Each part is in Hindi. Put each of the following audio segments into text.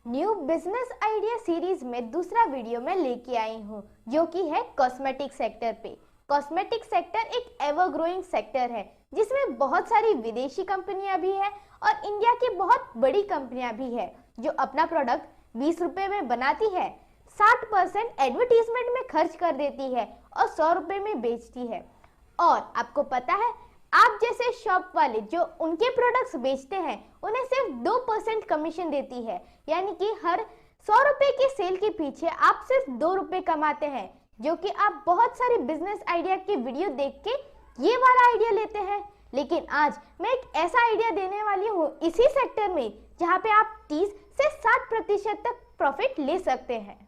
न्यू बिजनेस आइडिया सीरीज में दूसरा वीडियो में लेके आई हूँ जो कि है कॉस्मेटिक सेक्टर पे। कॉस्मेटिक सेक्टर एक एवर ग्रोइंग सेक्टर है जिसमें बहुत सारी विदेशी कंपनियां भी है और इंडिया की बहुत बड़ी कंपनियां भी है जो अपना प्रोडक्ट 20 रुपए में बनाती है, 60% एडवर्टीजमेंट में खर्च कर देती है और 100 रुपए में बेचती है। और आपको पता है, आप जैसे शॉप वाले जो उनके प्रोडक्ट्स बेचते हैं उन्हें सिर्फ 2% कमीशन देती है, यानी कि हर 100 रुपए की सेल के पीछे आप सिर्फ 2 रुपए कमाते हैं, जो कि आप बहुत सारे बिजनेस आइडिया की वीडियो देख के ये वाला आइडिया लेते हैं। लेकिन आज मैं एक ऐसा आइडिया देने वाली हूँ इसी सेक्टर में जहाँ पे आप 30 से 60% तक प्रॉफिट ले सकते हैं।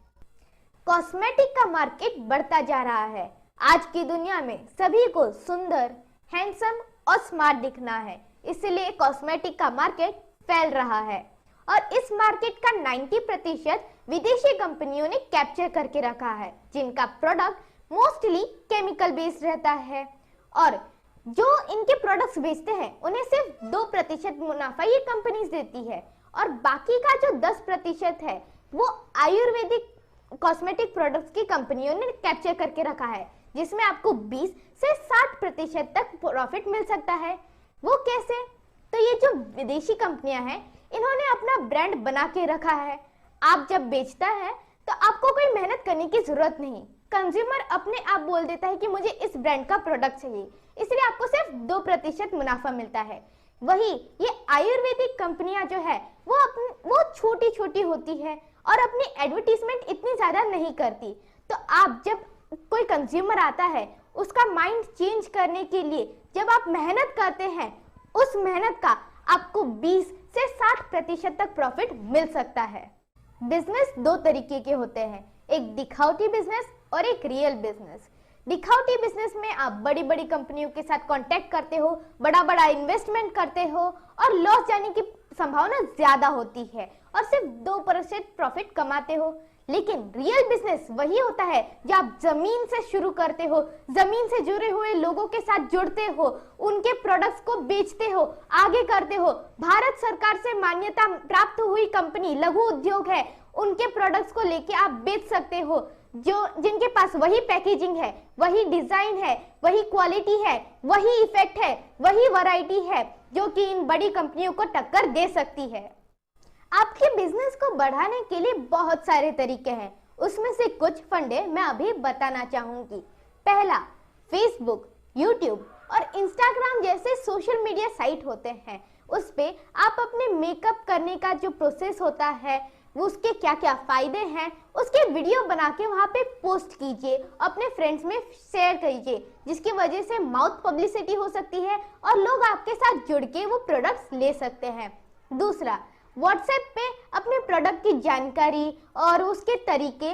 कॉस्मेटिक का मार्केट बढ़ता जा रहा है। आज की दुनिया में सभी को सुंदर, हैंडसम और स्मार्ट दिखना है, इसलिए कॉस्मेटिक का मार्केट फैल रहा है और इस मार्केट का 90% विदेशी कंपनियों ने कैप्चर करके रखा है, जिनका प्रोडक्ट मोस्टली केमिकल बेस्ड रहता है और जो इनके प्रोडक्ट्स बेचते हैं उन्हें सिर्फ 2% मुनाफा ये कंपनीज देती है और बाकी का जो 10% है वो आयुर्वेदिक कॉस्मेटिक प्रोडक्ट्स की कंपनियों ने कैप्चर करके रखा है, जिसमें आपको 20 से 60% तक प्रॉफिट मिल सकता है। वो कैसे? तो ये जो विदेशी कंपनियां हैं इन्होंने अपना ब्रांड बना के रखा है। आप जब बेचता है तो आपको कोई मेहनत करने की जरूरत नहीं, कंज्यूमर अपने आप बोल देता है कि मुझे इस ब्रांड का प्रोडक्ट चाहिए, इसलिए आपको सिर्फ 2% मुनाफा मिलता है। वही ये आयुर्वेदिक कंपनियां जो है वो छोटी छोटी होती है और अपनी एडवर्टीजमेंट इतनी ज्यादा नहीं करती। तो आप जब कोई कंज्यूमर आता है उसका माइंड चेंज करने के लिए जब आप मेहनत करते हैं, उस मेहनत का आपको 20 से 60% तक प्रॉफिट मिल सकता है। बिजनेस दो तरीके के होते हैं, एक दिखावटी बिजनेस और एक रियल बिजनेस। दिखावटी बिजनेस में आप बड़ी बड़ी कंपनियों के साथ कांटेक्ट करते हो, बड़ा बड़ा इन्वेस्टमेंट करते हो और लॉस जाने की संभावना ज्यादा होती है और सिर्फ 2% प्रॉफिट कमाते हो। लेकिन रियल बिजनेस वही होता है जब आप जमीन से शुरू करते हो, जमीन से जुड़े हुए लोगों के साथ जुड़ते हो, उनके प्रोडक्ट्स को बेचते हो, आगे करते हो। भारत सरकार से मान्यता प्राप्त हुई कंपनी लघु उद्योग है, उनके प्रोडक्ट्स को लेके आप बेच सकते हो, जो जिनके पास वही पैकेजिंग है, वही डिजाइन है, वही क्वालिटी है, वही इफेक्ट है, वही वैरायटी है, जो कि इन बड़ी कंपनियों को टक्कर दे सकती है। आपके बिजनेस को बढ़ाने के लिए बहुत सारे तरीके हैं, उसमें से कुछ फंडे मैं अभी बताना चाहूंगी। पहला, फेसबुक, यूट्यूब और इंस्टाग्राम जैसे सोशल मीडिया साइट होते हैं, उस पे आप अपने मेकअप करने का जो प्रोसेस होता है, उसके क्या क्या फायदे हैं, उसके वीडियो बना के वहाँ पे पोस्ट कीजिए, अपने फ्रेंड्स में शेयर कीजिए, जिसकी वजह से माउथ पब्लिसिटी हो सकती है और लोग आपके साथ जुड़ के वो प्रोडक्ट्स ले सकते हैं। दूसरा, व्हाट्सएप पे अपने प्रोडक्ट की जानकारी और उसके तरीके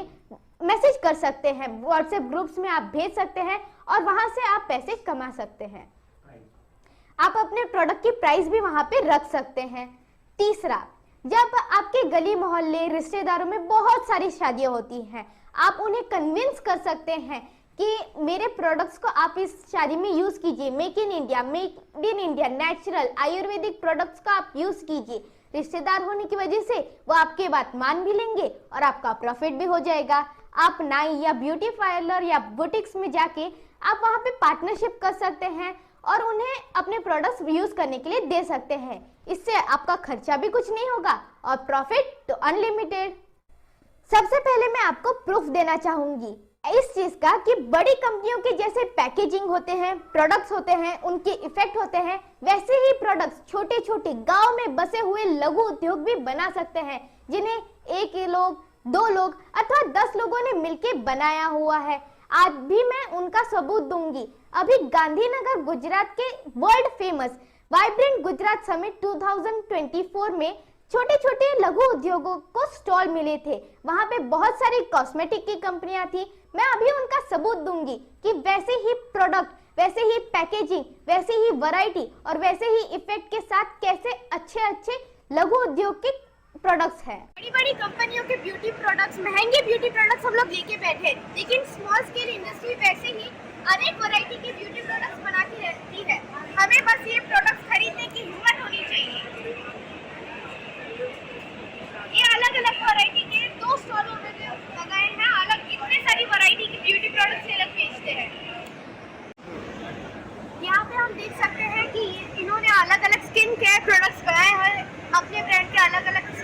मैसेज कर सकते हैं, व्हाट्सएप ग्रुप्स में आप भेज सकते हैं और वहां से आप पैसे कमा सकते हैं। आप अपने प्रोडक्ट की प्राइस भी वहां पे रख सकते हैं। तीसरा, जब आपके गली मोहल्ले रिश्तेदारों में बहुत सारी शादियां होती हैं, आप उन्हें कन्विंस कर सकते हैं कि मेरे प्रोडक्ट्स को आप इस शादी में यूज कीजिए, make in India natural Ayurvedic products का आप यूज कीजिए। रिश्तेदार होने की वजह से वो आपके बात मान भी लेंगे और आपका प्रॉफिट भी हो जाएगा। आप नाई या ब्यूटी पार्लर या बुटीक्स में जाके आप वहाँ पे पार्टनरशिप कर सकते हैं और उन्हें अपने प्रोडक्ट्स यूज करने के लिए दे सकते हैं। इससे आपका खर्चा भी कुछ नहीं होगा और प्रॉफिट तो अनलिमिटेड। सबसे पहले मैं आपको प्रूफ देना चाहूंगी इस चीज का कि बड़ी कंपनियों के जैसे पैकेजिंग होते हैं, प्रोडक्ट्स होते हैं, उनके इफेक्ट होते हैं, वैसे ही प्रोडक्ट्स छोटे छोटे गांव में बसे हुए लघु उद्योग भी बना सकते हैं, जिन्हें एक लोग, 2 लोग अथवा 10 लोगों ने मिलकर बनाया हुआ है। आज भी मैं उनका सबूत दूंगी। अभी गांधीनगर गुजरात के world famous vibrant Gujarat summit 2024 में छोटे छोटे लघु उद्योगों को स्टॉल मिले थे। वहां पे बहुत सारी कॉस्मेटिक की कंपनियां थी। मैं अभी उनका सबूत दूंगी कि वैसे ही प्रोडक्ट, वैसे ही पैकेजिंग, वैसे ही वैरायटी और वैसे ही इफेक्ट के साथ कैसे अच्छे अच्छे लघु उद्योग के प्रोडक्ट्स हैं। बड़ी बड़ी कंपनियों के ब्यूटी प्रोडक्ट्स, महंगे ब्यूटी प्रोडक्ट्स हम लोग लेके बैठे, लेकिन स्मॉल स्केल इंडस्ट्री वैसे ही अनेक वैरायटी के ब्यूटी प्रोडक्ट्स बनाती रहती है। हमें बस ये प्रोडक्ट्स खरीदने की हिम्मत होनी चाहिए। ये अलग अलग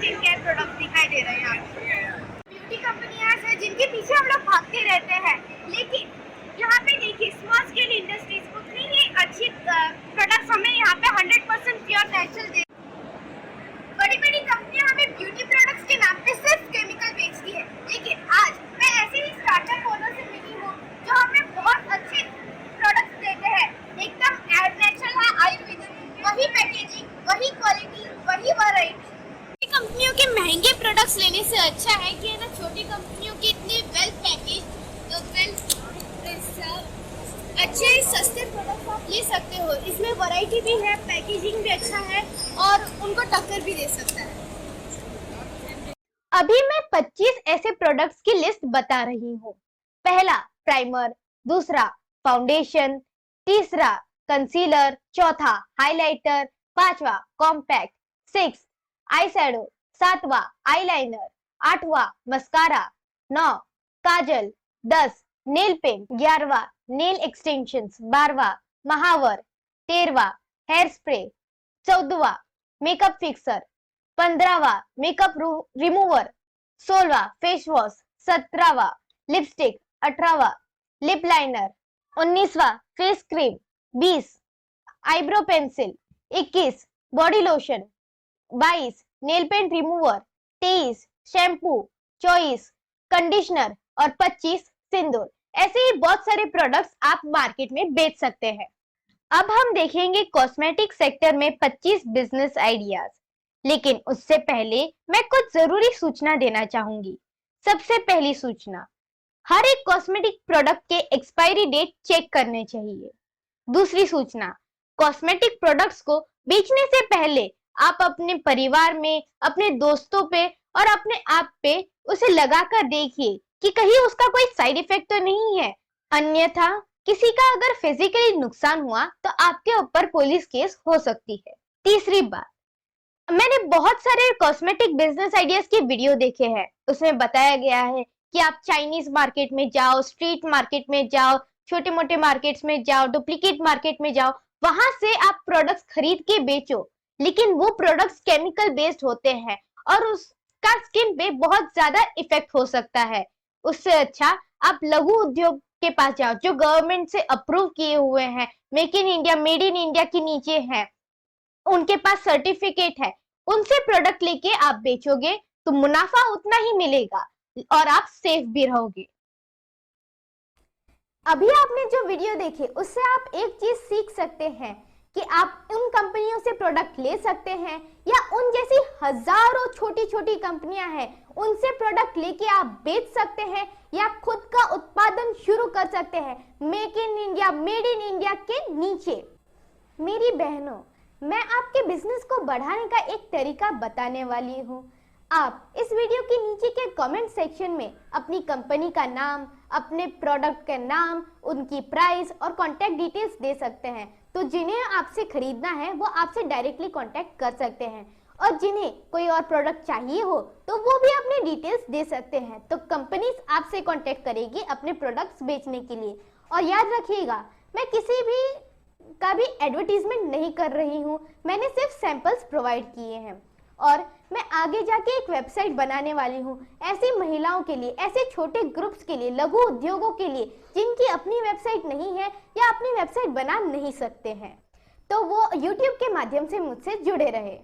स्किन केयर प्रोडक्ट दिखाई दे रहे हैं यहाँ पे। ब्यूटी कंपनियां हैं जिनके पीछे हम लोग भागते रहते हैं, लेकिन यहाँ पे देखिए स्मॉल स्केल इंडस्ट्रीज उतनी ही अच्छी प्रोडक्ट्स हमें यहाँ पे 100% प्योर नेचुरल दे। बड़ी बड़ी कंपनियां हमें ब्यूटी प्रोडक्ट्स के नाम पे सिर्फ केमिकल बेचती है, लेकिन आज मैं ऐसे ही स्टार्टअप ओनर से मिली हूँ जो हमें बहुत अच्छे प्रोडक्ट्स देते हैं, एकदम नेचुरल है, आयुर्वेदिक, वही पैकेजिंग, वही क्वालिटी, वही वैरायटी। कंपनियों के महंगे प्रोडक्ट्स लेने से अच्छा है कि है ना छोटी कंपनियों की इतने वेल पैकेज अच्छे सस्ते प्रोडक्ट्स आप ले सकते हो। इसमें वैरायटी भी है, पैकेजिंग भी अच्छा है और उनको टक्कर भी दे सकता है। अभी मैं 25 ऐसे प्रोडक्ट्स की लिस्ट बता रही हूँ। पहला प्राइमर, दूसरा फाउंडेशन, तीसरा कंसीलर, चौथा हाइलाइटर, पांचवा कॉम्पैक्ट, 6 आई शैडो, 7वां आईलाइनर, 8वां मस्कारा, 9 काजल, 10 नेल पेंट, 11वां नेल एक्सटेंशंस, 12वां महावर, 13वां हेयर स्प्रे, 14वां मेकअप फिक्सर, 15वां मेकअप रिमूवर, 16वां फेस वॉश, 17वां लिपस्टिक, 18वां लिप लाइनर, 19वां face cream, 20 eyebrow pencil, 21 body lotion, 22 nail paint remover, 23 shampoo, 24 conditioner और 25 सिंदूर। ऐसे ही बहुत सारे प्रोडक्ट्स आप मार्केट में बेच सकते हैं। अब हम देखेंगे कॉस्मेटिक सेक्टर में 25 बिजनेस आइडियाज, लेकिन उससे पहले मैं कुछ जरूरी सूचना देना चाहूंगी। सबसे पहली सूचना, हर एक कॉस्मेटिक प्रोडक्ट के एक्सपायरी डेट चेक करने चाहिए। दूसरी सूचना, कॉस्मेटिक प्रोडक्ट्स को बेचने से पहले आप अपने परिवार में, अपने दोस्तों पे और अपने आप पे उसे लगाकर देखिए कि कहीं उसका कोई साइड इफेक्ट तो नहीं है, अन्यथा किसी का अगर फिजिकली नुकसान हुआ तो आपके ऊपर पुलिस केस हो सकती है। तीसरी बात, मैंने बहुत सारे कॉस्मेटिक बिजनेस आइडियाज के वीडियो देखे हैं, उसमें बताया गया है कि आप चाइनीज मार्केट में जाओ, स्ट्रीट मार्केट में जाओ, छोटे मोटे मार्केट्स में जाओ, डुप्लीकेट मार्केट में जाओ, वहां से आप प्रोडक्ट्स खरीद के बेचो, लेकिन वो प्रोडक्ट्स केमिकल बेस्ड होते हैं और उसका स्किन पे बहुत ज्यादा इफेक्ट हो सकता है। उससे अच्छा आप लघु उद्योग के पास जाओ जो गवर्नमेंट से अप्रूव किए हुए हैं, make in India, made in India के नीचे हैं, उनके पास सर्टिफिकेट है, उनसे प्रोडक्ट लेके आप बेचोगे तो मुनाफा उतना ही मिलेगा और आप सेफ भी रहोगे। अभी आपने जो वीडियो देखे उससे आप एक चीज सीख सकते हैं कि आप उन कंपनियों से प्रोडक्ट ले सकते हैं या उन जैसी हजारों छोटी छोटी कंपनियां हैं उनसे प्रोडक्ट लेके आप बेच सकते हैं या खुद का उत्पादन शुरू कर सकते हैं make in India, made in India के नीचे। मेरी बहनों, मैं आपके बिजनेस को बढ़ाने का एक तरीका बताने वाली हूँ। आप इस वीडियो के नीचे के कमेंट सेक्शन में अपनी कंपनी का नाम, अपने प्रोडक्ट का नाम, उनकी प्राइस और कांटेक्ट डिटेल्स दे सकते हैं, तो जिन्हें आपसे खरीदना है वो आपसे डायरेक्टली कांटेक्ट कर सकते हैं और जिन्हें कोई और प्रोडक्ट चाहिए हो तो वो भी अपने डिटेल्स दे सकते हैं। तो कंपनीज आपसे कांटेक्ट करेगी अपने प्रोडक्ट्स बेचने के लिए। और याद रखिएगा, मैं किसी भी का भी एडवर्टीजमेंट नहीं कर रही हूँ, मैंने सिर्फ सैंपल्स प्रोवाइड किए हैं और मैं आगे जाके एक वेबसाइट बनाने वाली हूँ ऐसी महिलाओं के लिए, ऐसे छोटे ग्रुप्स के लिए, लघु उद्योगों के लिए जिनकी अपनी वेबसाइट नहीं है या अपनी वेबसाइट बना नहीं सकते हैं, तो वो YouTube के माध्यम से मुझसे जुड़े रहे।